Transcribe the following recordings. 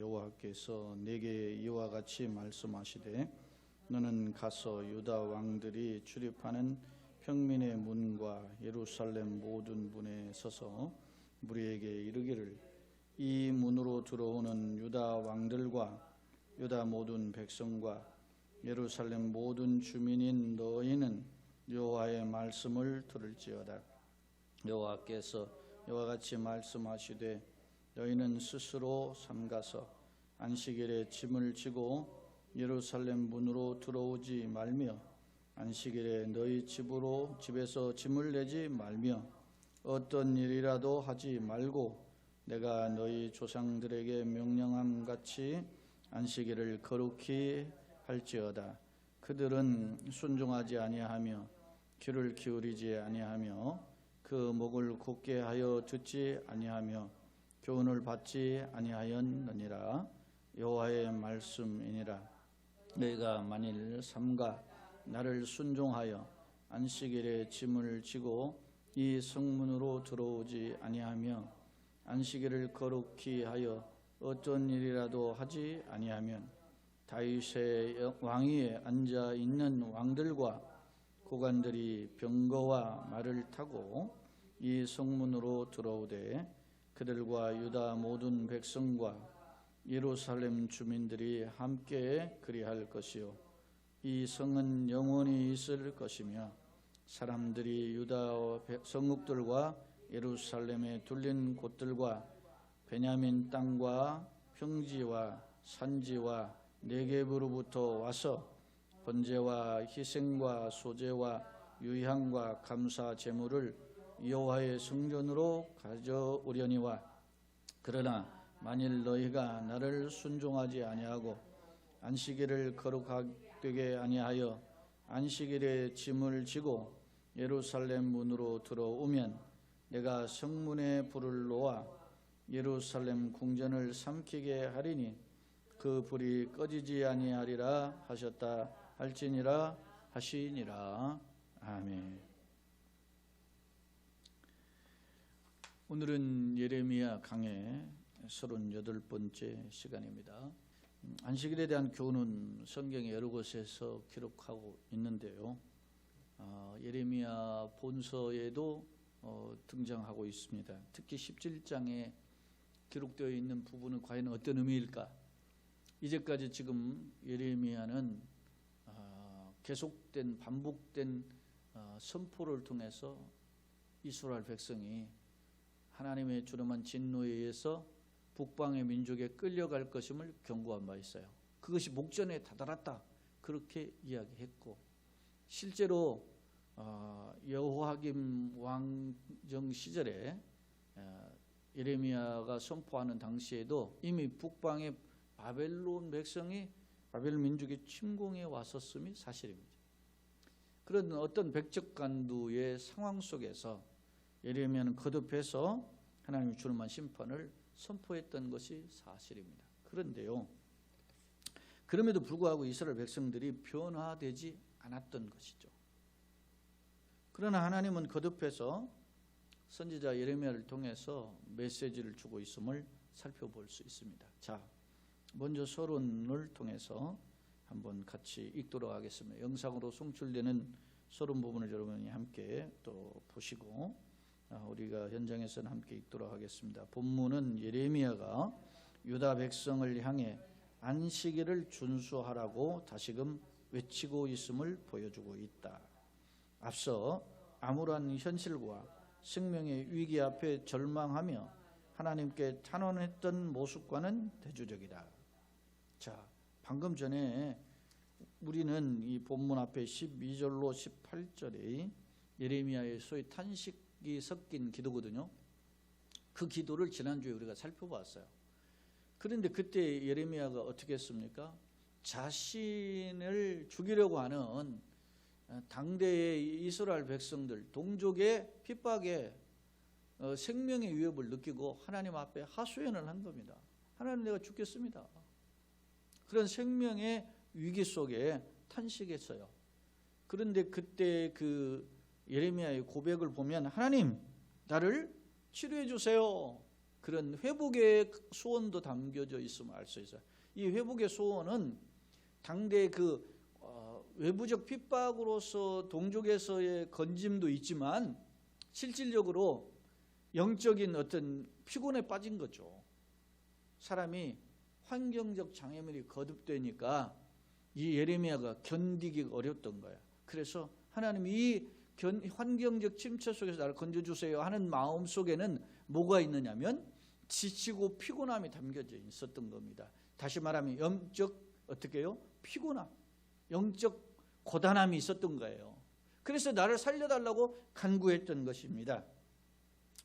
여호와께서 내게 이와 같이 말씀하시되 너는 가서 유다 왕들이 출입하는 평민의 문과 예루살렘 모든 문에 서서 무리에게 이르기를 이 문으로 들어오는 유다 왕들과 유다 모든 백성과 예루살렘 모든 주민인 너희는 여호와의 말씀을 들을지어다. 여호와께서 이와 같이 말씀하시되 너희는 스스로 삼가서 안식일에 짐을 지고 예루살렘 문으로 들어오지 말며 안식일에 너희 집에서 짐을 내지 말며 어떤 일이라도 하지 말고 내가 너희 조상들에게 명령함 같이 안식일을 거룩히 할지어다. 그들은 순종하지 아니하며 귀를 기울이지 아니하며 그 목을 곧게 하여 듣지 아니하며 교훈을 받지 아니하였느니라. 여호와의 말씀이니라. 너희가 만일 삼가 나를 순종하여 안식일에 짐을 지고 이 성문으로 들어오지 아니하며 안식일을 거룩히 하여 어떤 일이라도 하지 아니하면 다윗의 왕위에 앉아 있는 왕들과 고관들이 병거와 말을 타고 이 성문으로 들어오되 그들과 유다 모든 백성과 예루살렘 주민들이 함께 그리할 것이요 이 성은 영원히 있을 것이며 사람들이 유다 성읍들과 예루살렘에 둘린 곳들과 베냐민 땅과 평지와 산지와 네겝으로부터 와서 번제와 희생과 소제와 유향과 감사 제물을 여호와의 성전으로 가져오려니와 그러나 만일 너희가 나를 순종하지 아니하고 안식일을 거룩하게 아니하여 안식일에 짐을 지고 예루살렘 문으로 들어오면 내가 성문에 불을 놓아 예루살렘 궁전을 삼키게 하리니 그 불이 꺼지지 아니하리라 하셨다 할지니라 하시니라. 아멘. 오늘은 예레미야 강해 38번째 시간입니다. 안식일에 대한 교훈은 성경의 여러 곳에서 기록하고 있는데요. 예레미야 본서에도 등장하고 있습니다. 특히 17장에 기록되어 있는 부분은 과연 어떤 의미일까? 이제까지 지금 예레미야는 계속된 반복된 선포를 통해서 이스라엘 백성이 하나님의 주름한 진노에 의해서 북방의 민족에 끌려갈 것임을 경고한 바 있어요. 그것이 목전에 다다랐다 그렇게 이야기했고 실제로 여호야김 왕정 시절에 예레미야가 선포하는 당시에도 이미 북방의 바벨론 백성이 바벨 민족의 침공에 왔었음이 사실입니다. 그런 어떤 백적간두의 상황 속에서 예레미야는 거듭해서 하나님의 주름한 심판을 선포했던 것이 사실입니다. 그런데요, 그럼에도 불구하고 이스라엘 백성들이 변화되지 않았던 것이죠. 그러나 하나님은 거듭해서 선지자 예레미야를 통해서 메시지를 주고 있음을 살펴볼 수 있습니다. 자, 먼저 서론을 통해서 한번 같이 읽도록 하겠습니다. 영상으로 송출되는 서론 부분을 여러분이 함께 또 보시고 우리가 현장에서는 함께 읽도록 하겠습니다. 본문은 예레미야가 유다 백성을 향해 안식일을 준수하라고 다시금 외치고 있음을 보여주고 있다. 앞서 암울한 현실과 생명의 위기 앞에 절망하며 하나님께 탄원했던 모습과는 대조적이다. 자, 방금 전에 우리는 이 본문 앞에 12절로 18절의 예레미야의 소위 탄식이 섞인 기도거든요. 그 기도를 지난주에 우리가 살펴봤어요. 그런데 그때 예레미야가 어떻게 했습니까? 자신을 죽이려고 하는 당대의 이스라엘 백성들, 동족의 핍박에 생명의 위협을 느끼고 하나님 앞에 하소연을 한 겁니다. 하나님, 내가 죽겠습니다. 그런 생명의 위기 속에 탄식했어요. 그런데 그때 그 예레미야의 고백을 보면 하나님, 나를 치료해 주세요. 그런 회복의 소원도 담겨져 있음을 알 수 있어요. 이 회복의 소원은 당대 그 외부적 핍박으로서 동족에서의 건짐도 있지만 실질적으로 영적인 어떤 피곤에 빠진 거죠. 사람이 환경적 장애물이 거듭되니까 이 예레미야가 견디기가 어렵던 거야. 그래서 하나님이 이 환경적 침체 속에서 나를 건져주세요 하는 마음 속에는 뭐가 있느냐면 지치고 피곤함이 담겨져 있었던 겁니다. 다시 말하면 영적 어떻게 해요? 피곤함, 영적 고단함이 있었던 거예요. 그래서 나를 살려달라고 간구했던 것입니다.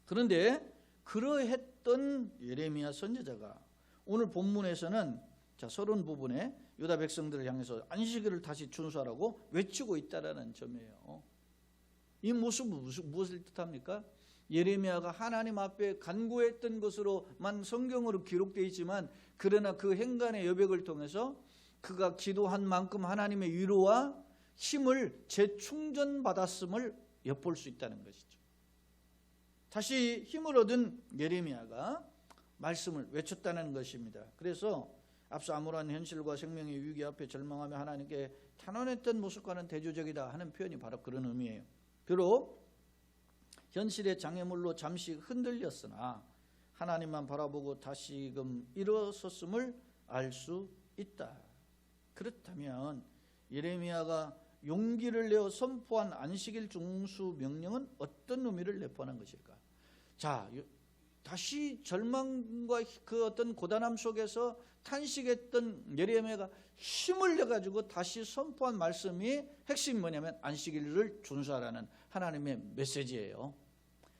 그런데 그러했던 예레미야 선지자가 오늘 본문에서는 서론 부분에 유다 백성들을 향해서 안식일을 다시 준수하라고 외치고 있다라는 점이에요. 이 모습은 무엇을 뜻합니까? 예레미야가 하나님 앞에 간구했던 것으로만 성경으로 기록되어 있지만 그러나 그 행간의 여백을 통해서 그가 기도한 만큼 하나님의 위로와 힘을 재충전받았음을 엿볼 수 있다는 것이죠. 다시 힘을 얻은 예레미야가 말씀을 외쳤다는 것입니다. 그래서 앞서 암울한 현실과 생명의 위기 앞에 절망하며 하나님께 탄원했던 모습과는 대조적이다 하는 표현이 바로 그런 의미예요. 비록 현실의 장애물로 잠시 흔들렸으나 하나님만 바라보고 다시금 일어섰음을 알 수 있다. 그렇다면 예레미야가 용기를 내어 선포한 안식일 중수 명령은 어떤 의미를 내포하는 것일까? 자, 다시 절망과 그 어떤 고단함 속에서 탄식했던 예레미야가 힘을 내가지고 다시 선포한 말씀이 핵심이 뭐냐면 안식일을 준수하라는 하나님의 메시지예요.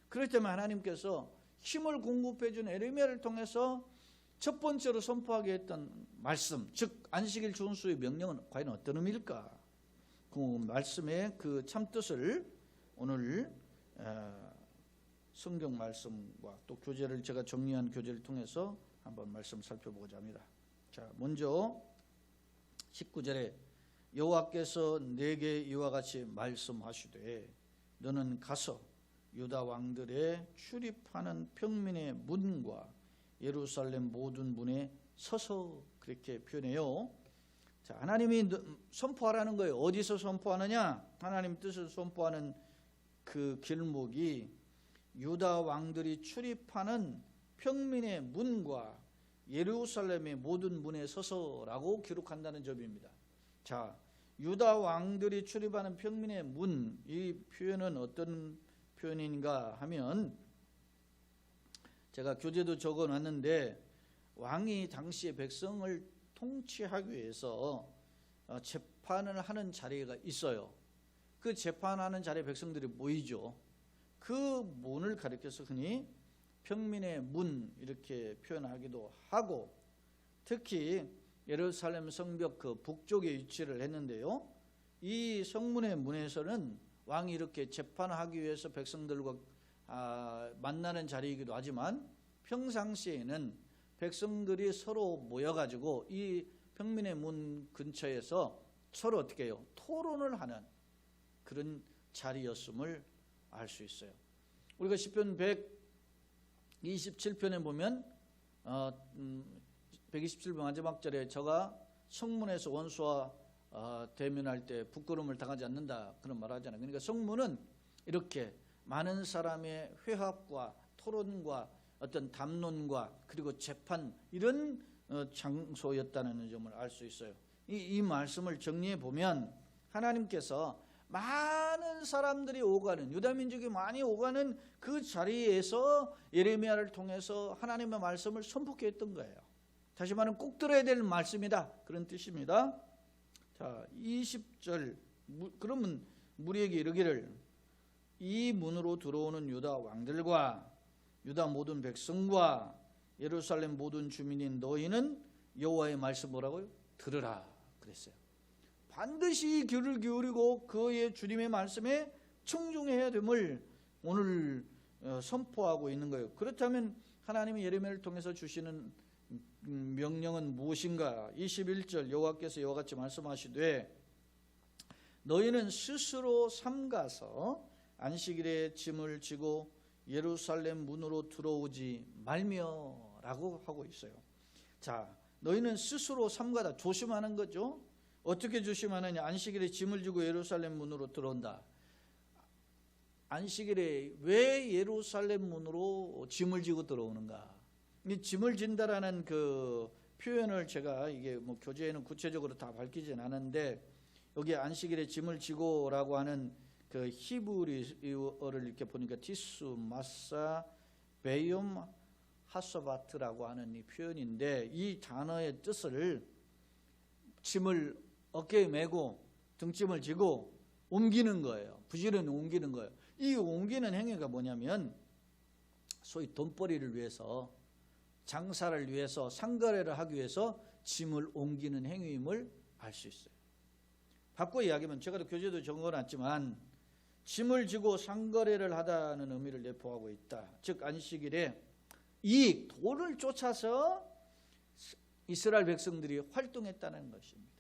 그렇기 때문에 하나님께서 힘을 공급해 준 예레미야를 통해서 첫 번째로 선포하게 했던 말씀, 즉 안식일 준수의 명령은 과연 어떤 의미일까? 그 말씀의 그 참뜻을 오늘 성경 말씀과 또 교재를 제가 정리한 교재를 통해서 한번 말씀 살펴보고자 합니다. 자, 먼저 19절에 여호와께서 내게 이와 같이 말씀하시되 너는 가서 유다 왕들의 출입하는 평민의 문과 예루살렘 모든 문에 서서 그렇게 표현해요. 자, 하나님이 선포하라는 거예요. 어디서 선포하느냐? 하나님 뜻을 선포하는 그 길목이 유다 왕들이 출입하는 평민의 문과 예루살렘의 모든 문에 서서라고 기록한다는 점입니다. 자, 유다 왕들이 출입하는 평민의 문, 이 표현은 어떤 표현인가 하면 제가 교재도 적어놨는데 왕이 당시에 백성을 통치하기 위해서 재판을 하는 자리가 있어요. 그 재판하는 자리에 백성들이 모이죠. 그 문을 가리켜서 흔히 평민의 문 이렇게 표현하기도 하고, 특히 예루살렘 성벽 그 북쪽에 위치를 했는데요. 이 성문의 문에서는 왕이 이렇게 재판하기 위해서 백성들과 만나는 자리이기도 하지만 평상시에는 백성들이 서로 모여가지고 이 평민의 문 근처에서 서로 어떻게 해요? 토론을 하는 그런 자리였음을 알 수 있어요. 우리가 시편 127편에 보면 127편 마지막 절에 저가 성문에서 원수와 대면할 때 부끄러움을 당하지 않는다 그런 말 하잖아요. 그러니까 성문은 이렇게 많은 사람의 회합과 토론과 어떤 담론과 그리고 재판 이런 장소였다는 점을 알 수 있어요. 이 말씀을 정리해 보면 하나님께서 많은 사람들이 오가는, 유다 민족이 많이 오가는 그 자리에서 예레미야를 통해서 하나님의 말씀을 선포케 했던 거예요. 다시 말하면 꼭 들어야 될 말씀이다 그런 뜻입니다. 자, 20절 그러면 무리에게 이르기를 이 문으로 들어오는 유다 왕들과 유다 모든 백성과 예루살렘 모든 주민인 너희는 여호와의 말씀 뭐라고요? 들으라 그랬어요. 반드시 귀를 기울이고 그의 주님의 말씀에 청중해야 됨을 오늘 선포하고 있는 거예요. 그렇다면 하나님이 예레미야를 통해서 주시는 명령은 무엇인가? 21절 여호와께서 이와 같이 말씀하시되 너희는 스스로 삼가서 안식일에 짐을 지고 예루살렘 문으로 들어오지 말며라고 하고 있어요. 자, 너희는 스스로 삼가다 조심하는 거죠. 어떻게 조심하느냐? 안식일에 짐을 지고 예루살렘 문으로 들어온다. 안식일에 왜 예루살렘 문으로 짐을 지고 들어오는가? 이 짐을 진다라는 그 표현을 제가 이게 뭐 교재에는 구체적으로 다 밝히진 않은데, 여기 안식일에 짐을 지고라고 하는 그 히브리어를 이렇게 보니까 티스 마사 베욤 하서바트라고 하는 이 표현인데, 이 단어의 뜻을 짐을 어깨에 메고 등짐을 지고 옮기는 거예요. 부지런히 옮기는 거예요. 이 옮기는 행위가 뭐냐면 소위 돈벌이를 위해서, 장사를 위해서, 상거래를 하기 위해서 짐을 옮기는 행위임을 알 수 있어요. 바꿔 이야기하면, 제가 교재도 적어놨지만 짐을 지고 상거래를 하다는 의미를 내포하고 있다. 즉 안식일에 이익, 돈을 쫓아서 이스라엘 백성들이 활동했다는 것입니다.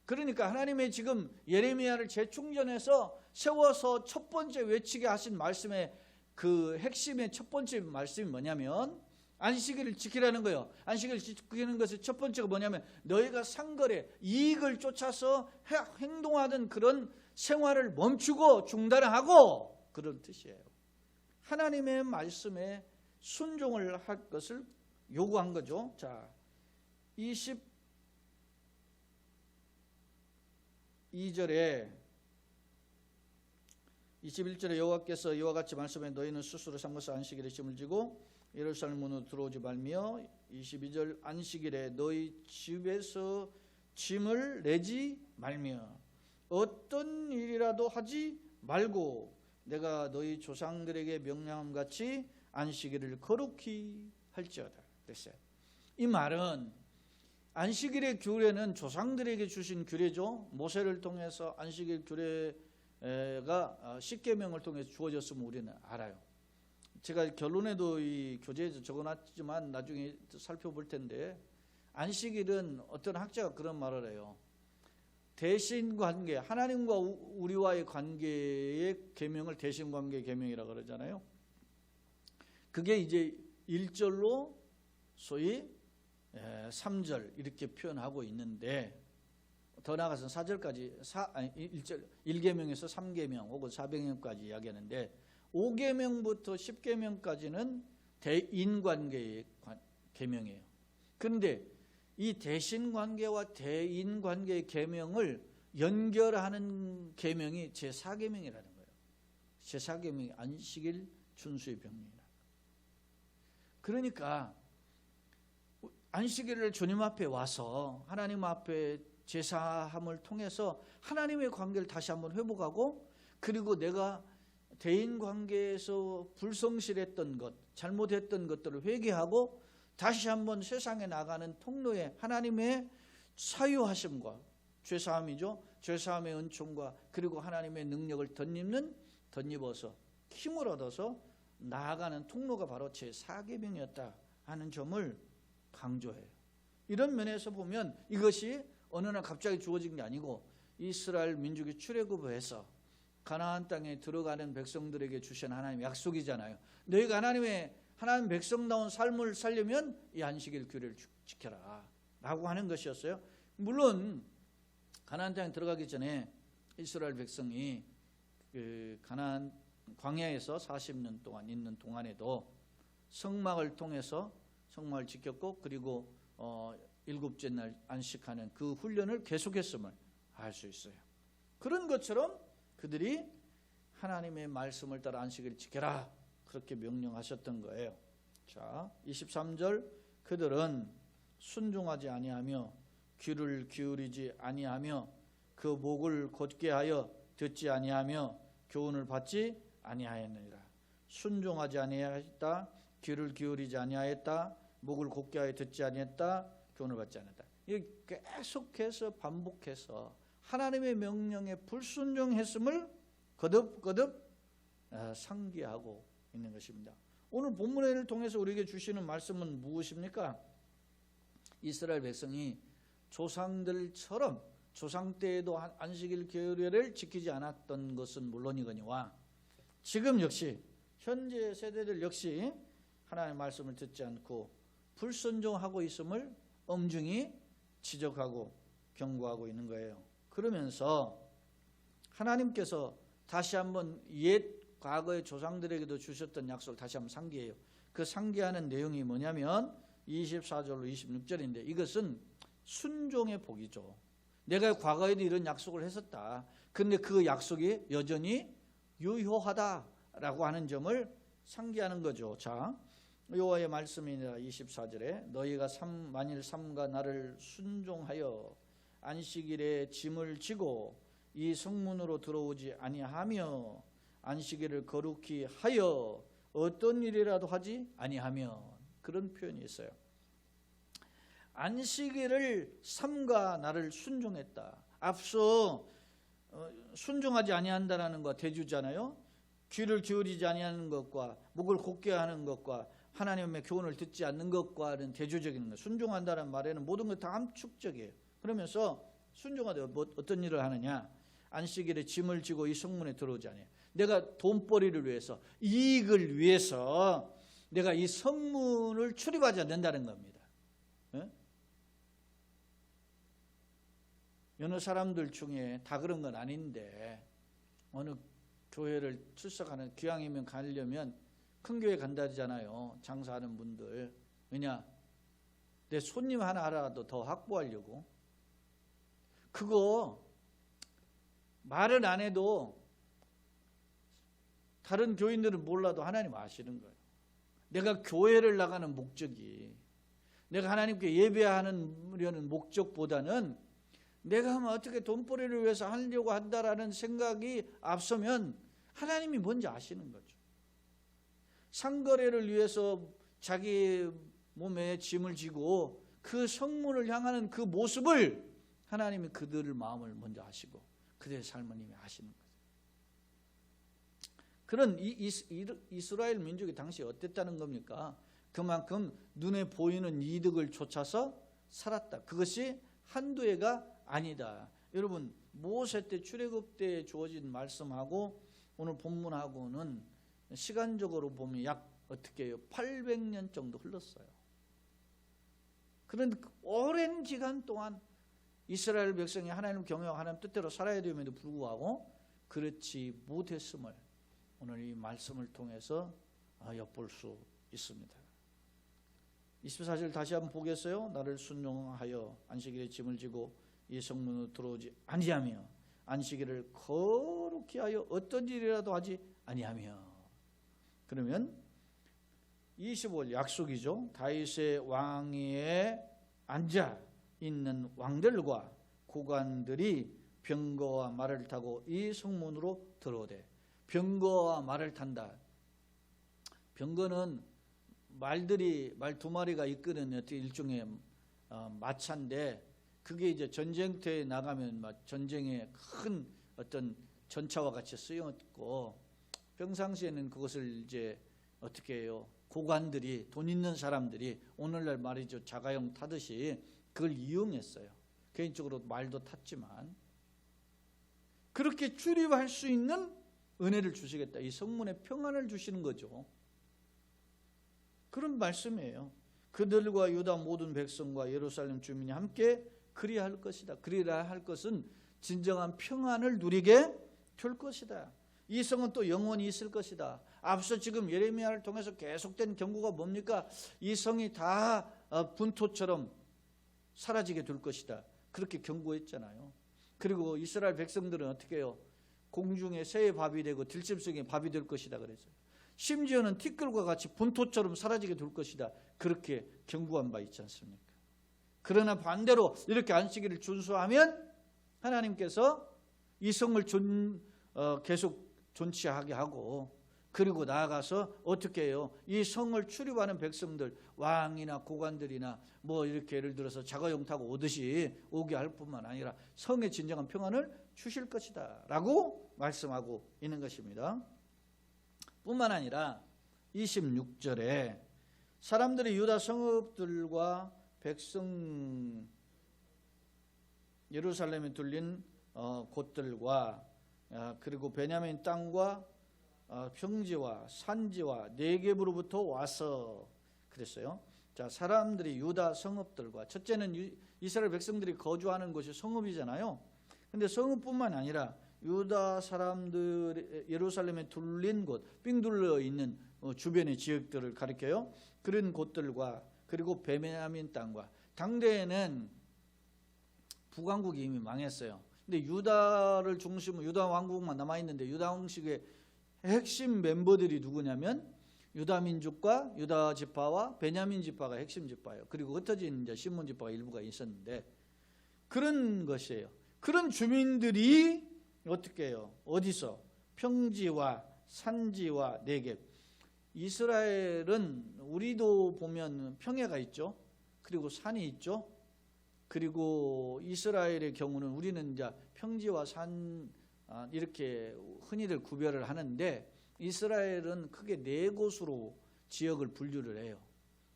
그러니까 하나님의 지금 예레미야를 재충전해서 세워서 첫 번째 외치게 하신 말씀의 그 핵심의 첫 번째 말씀이 뭐냐면 안식일을 지키라는 거예요. 안식일을 지키는 것의 첫 번째가 뭐냐면 너희가 상거래, 이익을 쫓아서 행동하던 그런 생활을 멈추고 중단하고, 그런 뜻이에요. 하나님의 말씀에 순종을 할 것을 요구한 거죠. 자, 22절에 21절에 여호와께서 이와 같이 말씀해 너희는 스스로 삼가서 안식일에 짐을 지고 예루살렘 문으로 들어오지 말며, 22절 안식일에 너희 집에서 짐을 내지 말며 어떤 일이라도 하지 말고 내가 너희 조상들에게 명령함 같이 안식일을 거룩히 할지어다 그랬어요. 이 말은 안식일의 규례는 조상들에게 주신 규례죠. 모세를 통해서 안식일 규례가 십계명을 통해서 주어졌음을 우리는 알아요. 제가 결론에도 이 교재에서 적어놨지만 나중에 살펴볼 텐데, 안식일은 어떤 학자가 그런 말을 해요. 대신관계, 하나님과 우리와의 관계의 계명을 대신관계 계명이라고 그러잖아요. 그게 이제 1절로 소위 3절 이렇게 표현하고 있는데, 더 나아가서 4절까지 1계명에서 3계명 혹은 4계명까지 이야기하는데, 5계명부터 10계명까지는 대인관계의 계명이에요. 그런데 이 대신관계와 대인관계의 계명을 연결하는 계명이 제4계명이라는 거예요. 제4계명이 안식일 준수의 병명이라는 거예요. 그러니까 안식일을 주님 앞에 와서 하나님 앞에 제사함을 통해서 하나님의 관계를 다시 한번 회복하고, 그리고 내가 대인관계에서 불성실했던 것, 잘못했던 것들을 회개하고 다시 한번 세상에 나가는 통로에 하나님의 사유하심과 죄사함이죠. 죄사함의 은총과 그리고 하나님의 능력을 덧입어서 힘을 얻어서 나아가는 통로가 바로 제4계명이었다 하는 점을 강조해요. 이런 면에서 보면 이것이 어느 날 갑자기 주어진 게 아니고 이스라엘 민족이 출애굽해서 가나안 땅에 들어가는 백성들에게 주신 하나님의 약속이잖아요. 너희가 하나님 백성다운 삶을 살려면 이 안식일 규례를 지켜라 라고 하는 것이었어요. 물론 가나안 땅에 들어가기 전에 이스라엘 백성이 그 가나안 광야에서 40년 동안 있는 동안에도 성막을 통해서 성막을 지켰고, 그리고 7째 날 안식하는 그 훈련을 계속했음을 알 수 있어요. 그런 것처럼 그들이 하나님의 말씀을 따라 안식일을 지켜라 그렇게 명령하셨던 거예요. 자, 23절 그들은 순종하지 아니하며 귀를 기울이지 아니하며 그 목을 곧게 하여 듣지 아니하며 교훈을 받지 아니하였느니라. 순종하지 아니하였다, 귀를 기울이지 아니하였다, 목을 곧게 하여 듣지 아니했다, 교훈을 받지 않았다. 이게 계속해서 반복해서 하나님의 명령에 불순종했음을 거듭거듭 상기하고 있는 것입니다. 오늘 본문을 통해서 우리에게 주시는 말씀은 무엇입니까? 이스라엘 백성이 조상들처럼 조상 때에도 안식일 규례를 지키지 않았던 것은 물론이거니와 지금 역시 현재 세대들 역시 하나님의 말씀을 듣지 않고 불순종하고 있음을 엄중히 지적하고 경고하고 있는 거예요. 그러면서 하나님께서 다시 한번 옛 과거의 조상들에게도 주셨던 약속을 다시 한번 상기해요. 그 상기하는 내용이 뭐냐면 24절로 26절인데 이것은 순종의 복이죠. 내가 과거에도 이런 약속을 했었다. 그런데 그 약속이 여전히 유효하다라고 하는 점을 상기하는 거죠. 자, 여호와의 말씀이니라 24절에 너희가 만일 삼가 나를 순종하여 안식일에 짐을 지고 이 성문으로 들어오지 아니하며 안식일을 거룩히 하여 어떤 일이라도 하지 아니하면, 그런 표현이 있어요. 안식일을 삼가 나를 순종했다. 앞서 순종하지 아니한다라는 거 대주잖아요. 귀를 기울이지 아니하는 것과 목을 곧게 하는 것과 하나님의 교훈을 듣지 않는 것과는 대조적인 것. 순종한다는 말에는 모든 것 다 함축적이에요. 그러면서 순종하되 어떤 일을 하느냐? 안식일에 짐을 지고 이 성문에 들어오지 아니해요. 내가 돈벌이를 위해서, 이익을 위해서 내가 이 성문을 출입하지 않는다는 겁니다. 여느 사람들 중에 다 그런 건 아닌데 어느 교회를 출석하는, 기왕이면 가려면 큰 교회 간다잖아요. 장사하는 분들. 왜냐? 내 손님 하나라도 더 확보하려고. 그거 말은 안 해도 다른 교인들은 몰라도 하나님 아시는 거예요. 내가 교회를 나가는 목적이, 내가 하나님께 예배하려는 목적보다는 내가 하면 어떻게 돈벌이를 위해서 하려고 한다라는 생각이 앞서면 하나님이 뭔지 아시는 거죠. 상거래를 위해서 자기 몸에 짐을 지고 그 성문을 향하는 그 모습을 하나님이 그들의 마음을 먼저 아시고 그들의 삶을 이미 아시는 거죠. 그런 이스라엘 민족이 당시 어땠다는 겁니까? 그만큼 눈에 보이는 이득을 쫓아서 살았다. 그것이 한두 해가 아니다. 여러분, 모세 때 출애굽 때 주어진 말씀하고 오늘 본문하고는 시간적으로 보면 약 어떻게 해요? 800년 정도 흘렀어요. 그런 오랜 기간 동안 이스라엘 백성이 하나님 경외하고 하나님 뜻대로 살아야 됨에도 불구하고 그렇지 못했음을 오늘 이 말씀을 통해서 엿볼 수 있습니다. 24절 다시 한번 보겠어요? 나를 순종하여 안식일에 짐을 지고 이 성문으로 들어오지 아니하며 안식일을 거룩히 하여 어떤 일이라도 하지 아니하며. 그러면 25절 약속이죠. 다윗의 왕위에 앉아 있는 왕들과 고관들이 병거와 말을 타고 이 성문으로 들어오되. 병거와 말을 탄다. 병거는 말 두 마리가 이끄는 일종의 마차인데, 그게 이제 전쟁터에 나가면 전쟁에 큰 어떤 전차와 같이 쓰였고, 평상시에는 그것을 이제 어떻게 해요? 고관들이, 돈 있는 사람들이 오늘날 말이죠, 자가용 타듯이 그걸 이용했어요. 개인적으로 말도 탔지만 그렇게 출입할 수 있는 은혜를 주시겠다. 이 성문에 평안을 주시는 거죠. 그런 말씀이에요. 그들과 유다 모든 백성과 예루살렘 주민이 함께 그리야 할 것이다. 그리라 할 것은 진정한 평안을 누리게 될 것이다. 이 성은 또 영원히 있을 것이다. 앞서 지금 예레미야를 통해서 계속된 경고가 뭡니까? 이 성이 다 분토처럼 사라지게 될 것이다. 그렇게 경고했잖아요. 그리고 이스라엘 백성들은 어떻게 해요? 공중에 새의 밥이 되고 들짐승의 밥이 될 것이다 그랬어요. 심지어는 티끌과 같이 분토처럼 사라지게 될 것이다. 그렇게 경고한 바 있지 않습니까? 그러나 반대로 이렇게 안식일을 준수하면 하나님께서 이 성을 계속 존치하게 하고, 그리고 나아가서 어떻게 해요? 이 성을 출입하는 백성들, 왕이나 고관들이나 뭐 이렇게 예를 들어서 자가용 타고 오듯이 오게 할 뿐만 아니라 성의 진정한 평안을 주실 것이다 라고 말씀하고 있는 것입니다. 뿐만 아니라 26절에 사람들이 유다 성읍들과 백성 예루살렘에 둘린 곳들과 그리고 베냐민 땅과 평지와 산지와 네겝으로부터 와서 그랬어요. 자, 사람들이 유다 성읍들과, 첫째는 이스라엘 백성들이 거주하는 곳이 성읍이잖아요. 근데 성읍뿐만 아니라 유다 사람들 예루살렘에 둘린 곳, 삥 둘러 있는 주변의 지역들을 가리켜요. 그런 곳들과, 그리고 베냐민 땅과, 당대에는 북왕국이 이미 망했어요. 근데 유다를 중심으로 유다 왕국만 남아 있는데, 유다 왕국의 핵심 멤버들이 누구냐면 유다 민족과 유다 지파와 베냐민 지파가 핵심 지파예요. 그리고 흩어진 이제 시몬 지파가 일부가 있었는데, 그런 것이에요. 그런 주민들이 어떻게 해요? 어디서? 평지와 산지와 네겝. 이스라엘은 우리도 보면 평야가 있죠. 그리고 산이 있죠. 그리고 이스라엘의 경우는 우리는 이제 평지와 산 이렇게 흔히들 구별을 하는데, 이스라엘은 크게 네 곳으로 지역을 분류를 해요.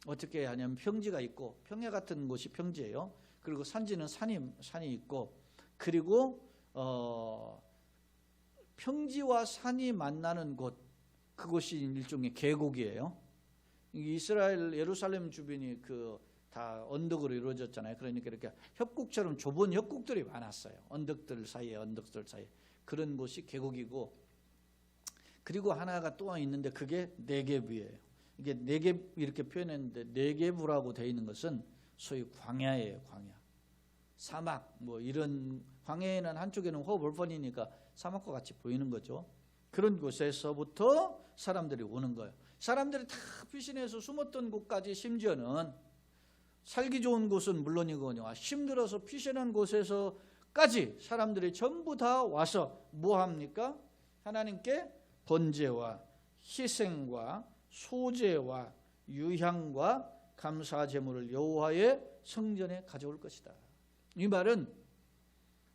어떻게 하냐면 평지가 있고, 평야 같은 곳이 평지예요. 그리고 산지는 산이 있고, 그리고 평지와 산이 만나는 곳, 그곳이 일종의 계곡이에요. 이스라엘 예루살렘 주변이 다 언덕으로 이루어졌잖아요. 그러니까 이렇게 협곡처럼 좁은 협곡들이 많았어요. 언덕들 사이에 그런 곳이 계곡이고, 그리고 하나가 또 있는데 그게 네겝이에요. 이게 네겝 이렇게 표현했는데, 네겝이라고 되어 있는 것은 소위 광야예요. 광야, 사막, 뭐 이런, 광야에는 한쪽에는 호벌판이니까 사막과 같이 보이는 거죠. 그런 곳에서부터 사람들이 오는 거예요. 사람들이 다 피신해서 숨었던 곳까지, 심지어는 살기 좋은 곳은 물론이거든요, 힘들어서 피신한 곳에서까지 사람들이 전부 다 와서 뭐 합니까? 하나님께 번제와 희생과 소제와 유향과 감사 제물을 여호와의 성전에 가져올 것이다. 이 말은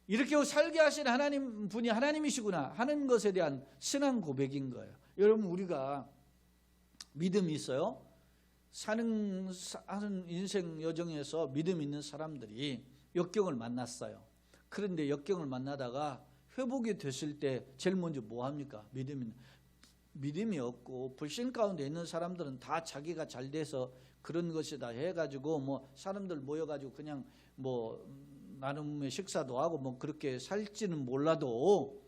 이렇게 살게 하신 하나님 분이 하나님이시구나 하는 것에 대한 신앙 고백인 거예요. 여러분, 우리가 믿음이 있어요. 사는 인생 여정에서 믿음 있는 사람들이 역경을 만났어요. 그런데 역경을 만나다가 회복이 됐을 때 제일 먼저 뭐 합니까? 믿음이 없고 불신 가운데 있는 사람들은 다 자기가 잘 돼서 그런 것이다 해가지고, 뭐 사람들 모여가지고 그냥 뭐 나눔의 식사도 하고 뭐 그렇게 살지는 몰라도,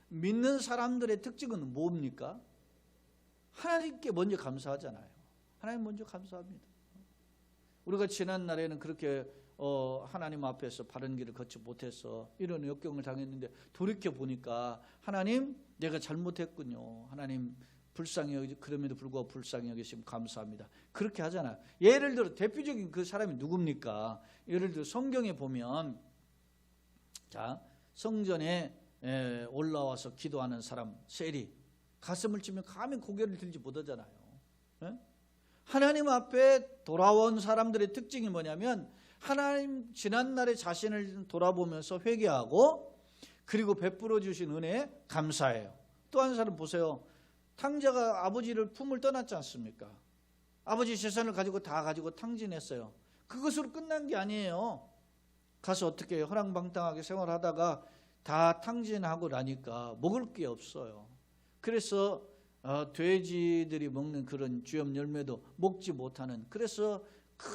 믿는 사람들의 특징은 뭡니까? 하나님께 먼저 감사하잖아요. 하나님 먼저 감사합니다. 우리가 지난 날에는 그렇게 하나님 앞에서 바른 길을 걷지 못해서 이런 역경을 당했는데, 돌이켜 보니까 하나님, 내가 잘못했군요. 하나님 그럼에도 불구하고 불쌍히 여기시면 감사합니다. 그렇게 하잖아요. 예를 들어 대표적인 그 사람이 누굽니까? 예를 들어 성경에 보면, 자, 성전에 올라와서 기도하는 사람 세리, 가슴을 치면 감히 고개를 들지 못하잖아요. 하나님 앞에 돌아온 사람들의 특징이 뭐냐면, 하나님 지난날의 자신을 돌아보면서 회개하고, 그리고 베풀어 주신 은혜에 감사해요. 또 한 사람 보세요. 탕자가 아버지를 품을 떠났지 않습니까? 아버지 재산을 가지고 다 가지고 탕진했어요. 그것으로 끝난 게 아니에요. 가서 어떻게 허랑방탕하게 생활하다가 다 탕진하고 나니까 먹을 게 없어요. 그래서 돼지들이 먹는 그런 주염 열매도 먹지 못하는, 그래서 그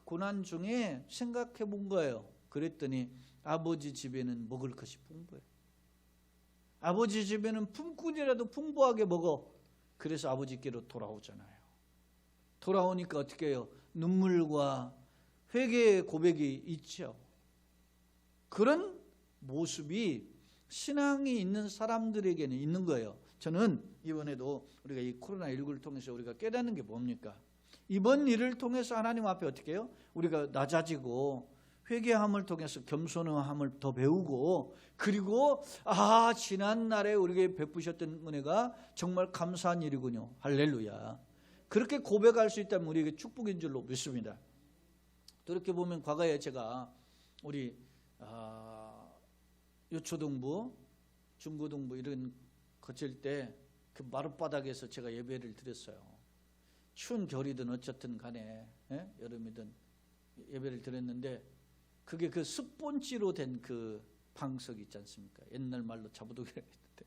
고난 중에 생각해 본 거예요. 그랬더니 아버지 집에는 먹을 것이 풍부해요. 아버지 집에는 품꾼이라도 풍부하게 먹어. 그래서 아버지께로 돌아오잖아요. 돌아오니까 어떻게 해요? 눈물과 회개의 고백이 있죠. 그런 모습이 신앙이 있는 사람들에게는 있는 거예요. 저는 이번에도 우리가 이 코로나19를 통해서 우리가 깨닫는 게 뭡니까? 이번 일을 통해서 하나님 앞에 어떻게 해요? 우리가 낮아지고 회개함을 통해서 겸손함을 더 배우고, 그리고 지난날에 우리에게 베푸셨던 은혜가 정말 감사한 일이군요. 할렐루야. 그렇게 고백할 수 있다면 우리에게 축복인 줄로 믿습니다. 또 이렇게 보면 과거에 제가 우리 요초동부, 중고동부 이런 거칠 때 그 마룻바닥에서 제가 예배를 드렸어요. 추운 겨울이든 어쨌든 간에 여름이든 예배를 드렸는데, 그게 그 스폰지로 된 그 방석 있지 않습니까? 옛날 말로 자부도기라고 했는데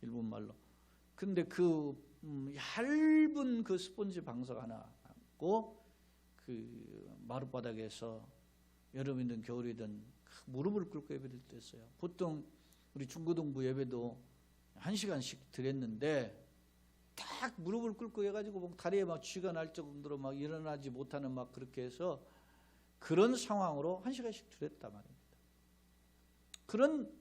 일본 말로 근데 그 얇은 그 스펀지 방석 하나 갖고 그 마룻바닥에서 여름이든 겨울이든 무릎을 꿇고 예배를 드렸어요. 보통 우리 중고등부 예배도 1시간씩 드렸는데 딱 무릎을 꿇고 해가지고 막 다리에 막 쥐가 날 정도로 막 일어나지 못하는 막 그렇게 해서 그런 상황으로 1시간씩 드렸단 말입니다. 그런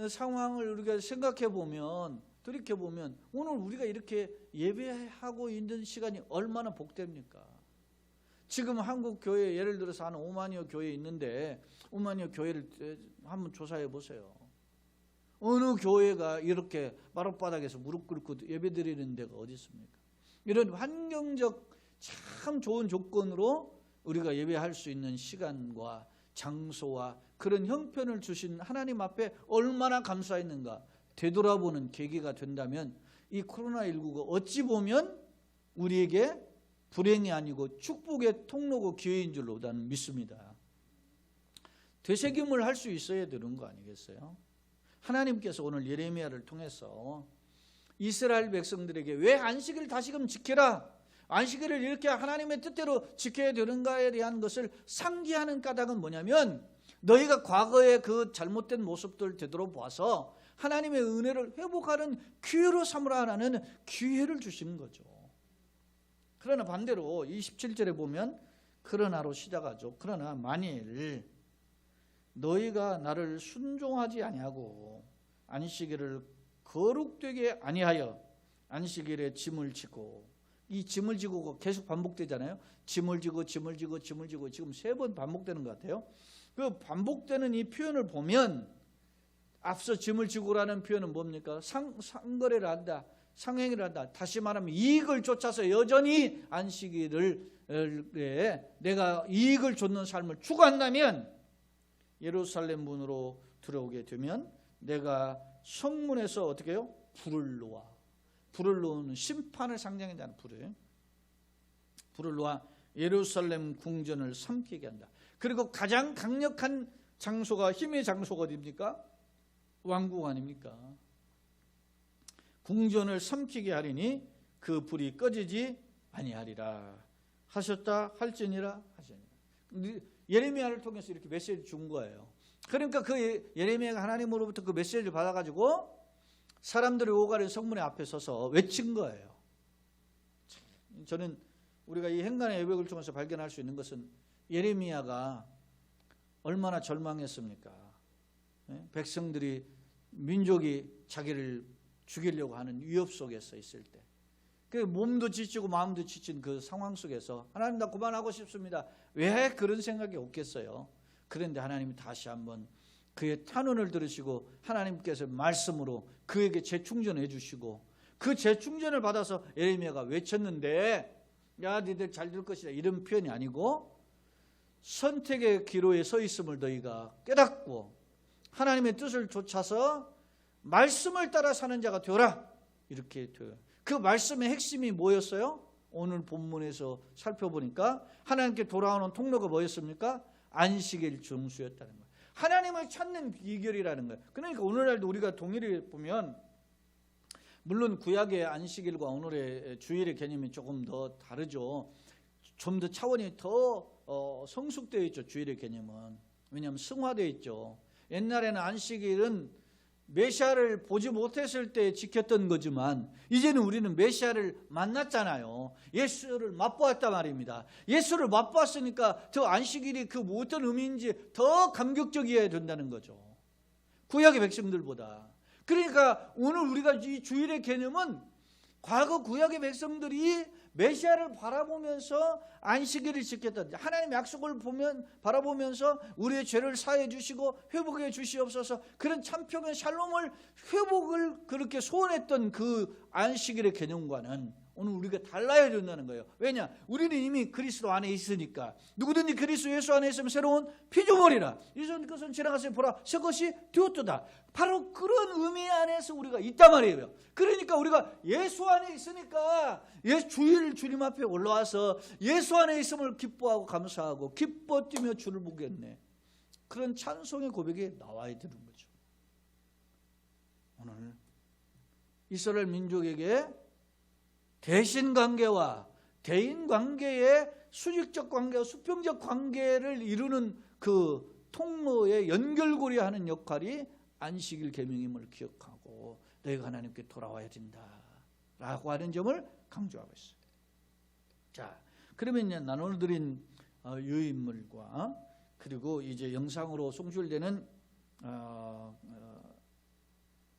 상황을 우리가 생각해 보면, 돌이켜 보면 오늘 우리가 이렇게 예배하고 있는 시간이 얼마나 복됩니까? 지금 한국 교회 예를 들어서 한 5만여 교회 있는데 5만여 교회를 한번 조사해 보세요. 어느 교회가 이렇게 마룻바닥에서 무릎 꿇고 예배드리는 데가 어디 있습니까? 이런 환경적 참 좋은 조건으로 우리가 예배할 수 있는 시간과 장소와 그런 형편을 주신 하나님 앞에 얼마나 감사했는가 되돌아보는 계기가 된다면 이 코로나19가 어찌 보면 우리에게 불행이 아니고 축복의 통로고 기회인 줄로 나는 믿습니다. 되새김을 할 수 있어야 되는 거 아니겠어요? 하나님께서 오늘 예레미야를 통해서 이스라엘 백성들에게 왜 안식일을 다시금 지켜라, 안식일을 이렇게 하나님의 뜻대로 지켜야 되는가에 대한 것을 상기하는 까닭은 뭐냐면 너희가 과거의 그 잘못된 모습들 되돌아봐서 하나님의 은혜를 회복하는 기회로 삼으라 하는 기회를 주시는 거죠. 그러나 반대로 27절에 보면 그러나로 시작하죠. 그러나 만일 너희가 나를 순종하지 아니하고 안식일을 거룩되게 아니하여 안식일에 짐을 지고, 이 짐을 지고가 계속 반복되잖아요. 짐을 지고 짐을 지고 짐을 지고 지금 3번 반복되는 것 같아요. 그 반복되는 이 표현을 보면 앞서 짐을 지고라는 표현은 뭡니까? 상거래를 한다, 상행위를 한다. 다시 말하면 이익을 쫓아서 여전히 안식일을 내가 이익을 쫓는 삶을 추구한다면 예루살렘 문으로 들어오게 되면 내가 성문에서 어떻게 해요? 불을 놓아. 불을 놓는 심판을 상징한다는 불을 놓아 예루살렘 궁전을 삼키게 한다. 그리고 가장 강력한 장소가, 힘의 장소가 어디입니까? 왕궁 아닙니까? 궁전을 삼키게 하리니 그 불이 꺼지지 아니하리라 하셨다 할지니라 하시니라. 예레미야를 통해서 이렇게 메시지를 준 거예요. 그러니까 그 예레미야가 하나님으로부터 그 메시지를 받아가지고 사람들이 오가는 성문의 앞에 서서 외친 거예요. 저는 우리가 이 행간의 예배를 통해서 발견할 수 있는 것은 예레미야가 얼마나 절망했습니까? 백성들이, 민족이 자기를 죽이려고 하는 위협 속에서 있을 때, 그 몸도 지치고 마음도 지친 그 상황 속에서 하나님 나 그만하고 싶습니다. 왜 그런 생각이 없겠어요? 그런데 하나님이 다시 한번 그의 탄원을 들으시고 하나님께서 말씀으로 그에게 재충전해 주시고 그 재충전을 받아서 예레미야가 외쳤는데, 야 니들 잘 될 것이다 이런 표현이 아니고 선택의 기로에 서 있음을 너희가 깨닫고 하나님의 뜻을 좇아서 말씀을 따라 사는 자가 되어라, 이렇게 돼요. 그 말씀의 핵심이 뭐였어요? 오늘 본문에서 살펴보니까 하나님께 돌아오는 통로가 뭐였습니까? 안식일 중수였다는 거예요. 하나님을 찾는 비결이라는 거예요. 그러니까 오늘날도 우리가 동일히 보면 물론 구약의 안식일과 오늘의 주일의 개념이 조금 더 다르죠. 좀 더 차원이 더 성숙되어 있죠. 주일의 개념은. 왜냐하면 승화되어 있죠. 옛날에는 안식일은 메시아를 보지 못했을 때 지켰던 거지만 이제는 우리는 메시아를 만났잖아요. 예수를 맛보았단 말입니다. 예수를 맛보았으니까 더 안식일이 그 어떤 의미인지 더 감격적이어야 된다는 거죠. 구약의 백성들보다. 그러니까 오늘 우리가 이 주일의 개념은 과거 구약의 백성들이 메시아를 바라보면서 안식일을 지켰다. 하나님의 약속을 바라보면서 우리의 죄를 사해 주시고 회복해 주시옵소서, 그런 참평의 샬롬을 회복을 그렇게 소원했던 그 안식일의 개념과는 오늘 우리가 달라야 된다는 거예요. 왜냐? 우리는 이미 그리스도 안에 있으니까. 누구든지 그리스도 예수 안에 있으면 새로운 피조물이라. 이전 것은 지나갔으니 보라 새 것이 되었도다. 바로 그런 의미 안에서 우리가 있단 말이에요. 그러니까 우리가 예수 안에 있으니까 주일 주님 앞에 올라와서 예수 안에 있음을 기뻐하고 감사하고 기뻐 뛰며 주를 보겠네, 그런 찬송의 고백이 나와야 되는 거죠. 오늘 이스라엘 민족에게 대신 관계와 대인 관계의 수직적 관계와 수평적 관계를 이루는 그 통로의 연결고리 하는 역할이 안식일 계명임을 기억하고 너희가 하나님께 돌아와야 된다라고 하는 점을 강조하고 있어요. 자, 그러면 이제 나눠드린 유인물과 그리고 이제 영상으로 송출되는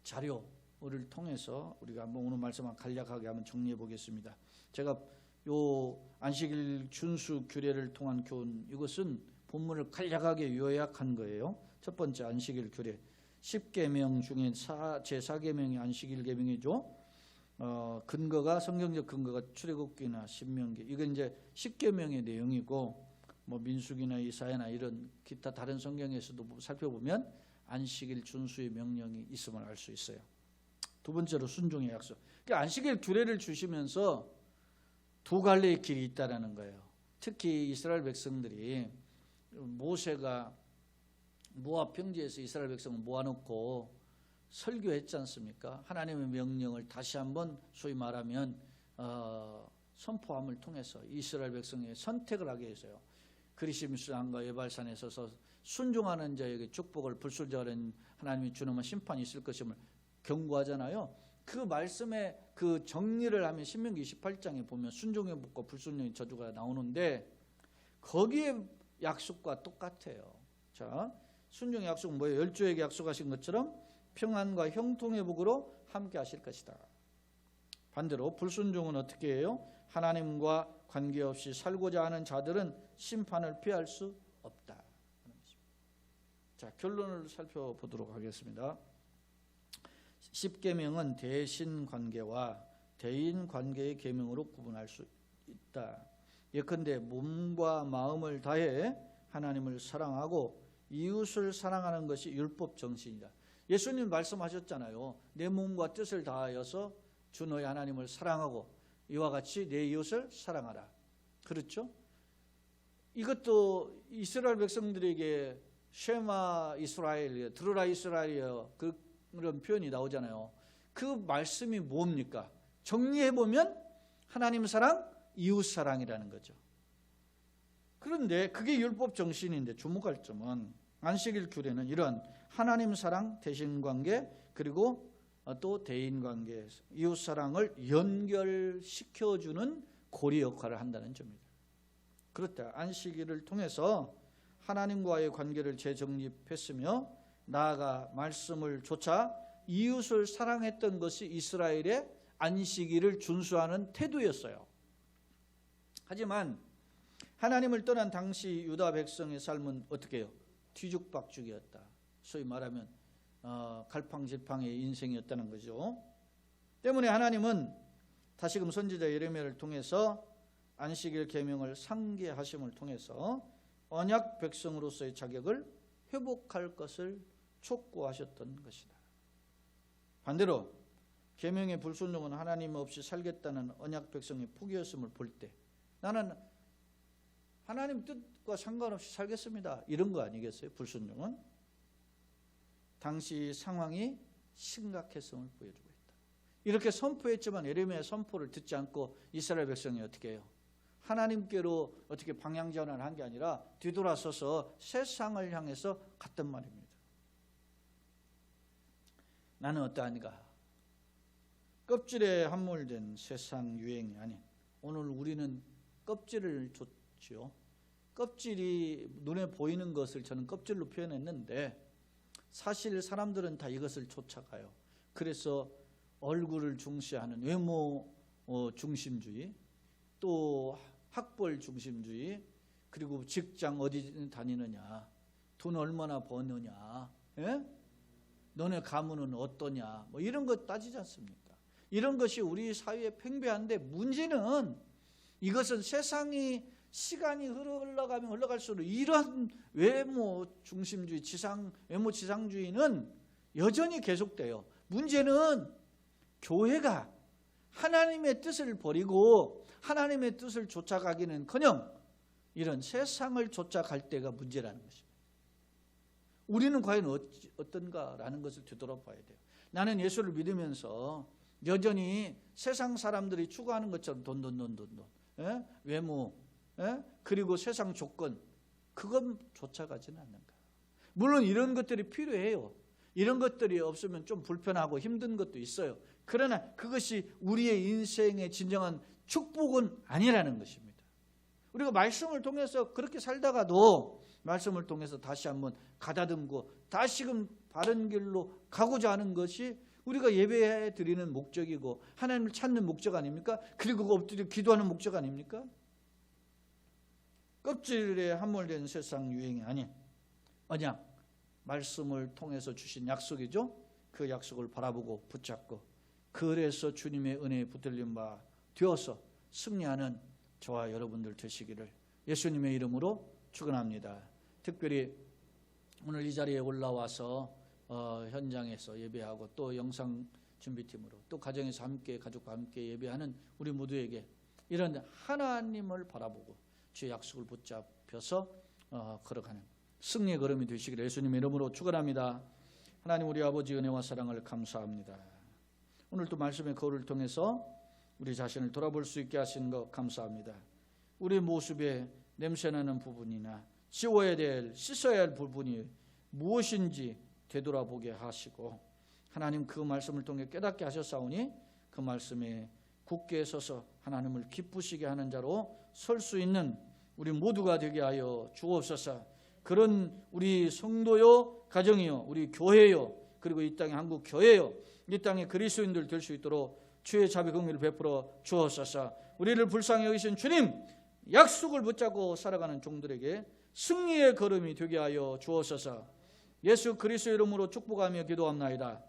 자료를 통해서 우리가 한번 오늘 말씀을 간략하게 한번 정리해 보겠습니다. 제가 요 안식일 준수 규례를 통한 교훈, 이것은 본문을 간략하게 요약한 거예요. 첫 번째 안식일 규례 10계명 중에 제4계명이 안식일 계명이죠. 근거가 성경적 근거가 출애굽기나 신명기, 이건 이제 10계명의 내용이고 뭐 민수기나 이사야나 이런 기타 다른 성경에서도 살펴보면 안식일 준수의 명령이 있음을 알 수 있어요. 두 번째로 순종의 약속. 그러니까 안식일 규례를 주시면서 두 갈래의 길이 있다라는 거예요. 특히 이스라엘 백성들이 모세가 모압 평지에서 이스라엘 백성을 모아놓고 설교했지 않습니까? 하나님의 명령을 다시 한번 소위 말하면 선포함을 통해서 이스라엘 백성의 선택을 하게 해서요. 그리심산과 에발산에 서서 순종하는 자에게 축복을, 불순종하는 하나님이 주는 심판이 있을 것임을 경고하잖아요. 그 말씀의 그 정리를 하면 신명기 28장에 보면 순종의 복과 불순종의 저주가 나오는데 거기에 약속과 똑같아요. 자, 순종의 약속은 뭐예요? 열조에게 약속하신 것처럼 평안과 형통의 복으로 함께 하실 것이다. 반대로 불순종은 어떻게 해요? 하나님과 관계없이 살고자 하는 자들은 심판을 피할 수 없다. 자, 결론을 살펴보도록 하겠습니다. 10계명은 대신 관계와 대인 관계의 계명으로 구분할 수 있다. 예컨대 몸과 마음을 다해 하나님을 사랑하고 이웃을 사랑하는 것이 율법 정신이다. 예수님 말씀하셨잖아요. 내 몸과 뜻을 다하여서 주 너희 하나님을 사랑하고 이와 같이 내 이웃을 사랑하라. 그렇죠? 이것도 이스라엘 백성들에게 쉐마 이스라엘, 들으라 이스라엘이여, 그런 표현이 나오잖아요. 그 말씀이 뭡니까? 정리해보면 하나님 사랑, 이웃 사랑이라는 거죠. 그런데 그게 율법 정신인데 주목할 점은 안식일 규례는 이런 하나님 사랑, 대신 관계, 그리고 또 대인 관계, 이웃 사랑을 연결시켜주는 고리 역할을 한다는 점입니다. 그렇다. 안식일을 통해서 하나님과의 관계를 재정립했으며 나아가 말씀을 좇아 이웃을 사랑했던 것이 이스라엘의 안식일을 준수하는 태도였어요. 하지만 하나님을 떠난 당시 유다 백성의 삶은 어떻게 해요? 뒤죽박죽이었다. 소위 말하면 갈팡질팡의 인생이었다는 거죠. 때문에 하나님은 다시금 선지자 예레미야를 통해서 안식일 계명을 상기하심을 통해서 언약 백성으로서의 자격을 회복할 것을 촉구하셨던 것이다. 반대로 계명의 불순종은 하나님 없이 살겠다는 언약 백성의 포기였음을 볼 때 나는 하나님 뜻과 상관없이 살겠습니다, 이런 거 아니겠어요? 불순종은 당시 상황이 심각했음을 보여주고 있다. 이렇게 선포했지만 예레미야의 선포를 듣지 않고 이스라엘 백성이 어떻게 해요? 하나님께로 어떻게 방향 전환을 한 게 아니라 뒤돌아서서 세상을 향해서 갔단 말입니다. 나는 어떠한가? 껍질에 함몰된 세상 유행이 아닌, 오늘 우리는 껍질을 줬지요. 껍질이 눈에 보이는 것을 저는 껍질로 표현했는데 사실 사람들은 다 이것을 쫓아가요. 그래서 얼굴을 중시하는 외모 중심주의, 또 학벌 중심주의, 그리고 직장 어디 다니느냐, 돈 얼마나 버느냐, 예? 너네 가문은 어떠냐, 뭐 이런 것 따지지 않습니까? 이런 것이 우리 사회에 팽배한데 문제는 이것은 세상이 시간이 흘러가면 흘러갈수록 이런 외모 중심주의, 외모 지상주의는 여전히 계속돼요. 문제는 교회가 하나님의 뜻을 버리고 하나님의 뜻을 쫓아가기는커녕 이런 세상을 쫓아갈 때가 문제라는 것입니다. 우리는 과연 어떤가라는 것을 되돌아봐야 돼요. 나는 예수를 믿으면서 여전히 세상 사람들이 추구하는 것처럼 돈, 예? 외모, 예? 그리고 세상 조건, 그건 쫓아가지는 않는가. 물론 이런 것들이 필요해요. 이런 것들이 없으면 좀 불편하고 힘든 것도 있어요. 그러나 그것이 우리의 인생의 진정한 축복은 아니라는 것입니다. 우리가 말씀을 통해서 그렇게 살다가도 말씀을 통해서 다시 한번 가다듬고 다시금 바른 길로 가고자 하는 것이 우리가 예배해 드리는 목적이고 하나님을 찾는 목적 아닙니까? 그리고 엎드려 기도하는 목적 아닙니까? 껍질에 함몰된 세상 유행이 아닌 언약, 말씀을 통해서 주신 약속이죠. 그 약속을 바라보고 붙잡고 그래서 주님의 은혜에 붙들린 바 되어서 승리하는 저와 여러분들 되시기를 예수님의 이름으로 축원합니다. 특별히 오늘 이 자리에 올라와서 현장에서 예배하고 또 영상 준비팀으로 또 가정에서 함께 가족과 함께 예배하는 우리 모두에게 이런 하나님을 바라보고 주의 약속을 붙잡혀서 걸어가는 승리의 걸음이 되시기를 예수님의 이름으로 축원합니다. 하나님 우리 아버지 은혜와 사랑을 감사합니다. 오늘 또 말씀의 거울을 통해서 우리 자신을 돌아볼 수 있게 하신 것 감사합니다. 우리 모습에 냄새나는 부분이나 지워야 될, 씻어야 할 부분이 무엇인지 되돌아보게 하시고 하나님 그 말씀을 통해 깨닫게 하셨사오니 그 말씀에 굳게 서서 하나님을 기쁘시게 하는 자로 설 수 있는 우리 모두가 되게 하여 주옵소서. 그런 우리 성도요, 가정이요, 우리 교회요, 그리고 이 땅의 한국 교회요, 이 땅의 그리스도인들 될 수 있도록 주의 자비 긍휼을 베풀어 주옵소서. 우리를 불쌍히 여기신 주님, 약속을 붙잡고 살아가는 종들에게 승리의 걸음이 되게 하여 주옵소서. 예수 그리스도 이름으로 축복하며 기도합나이다.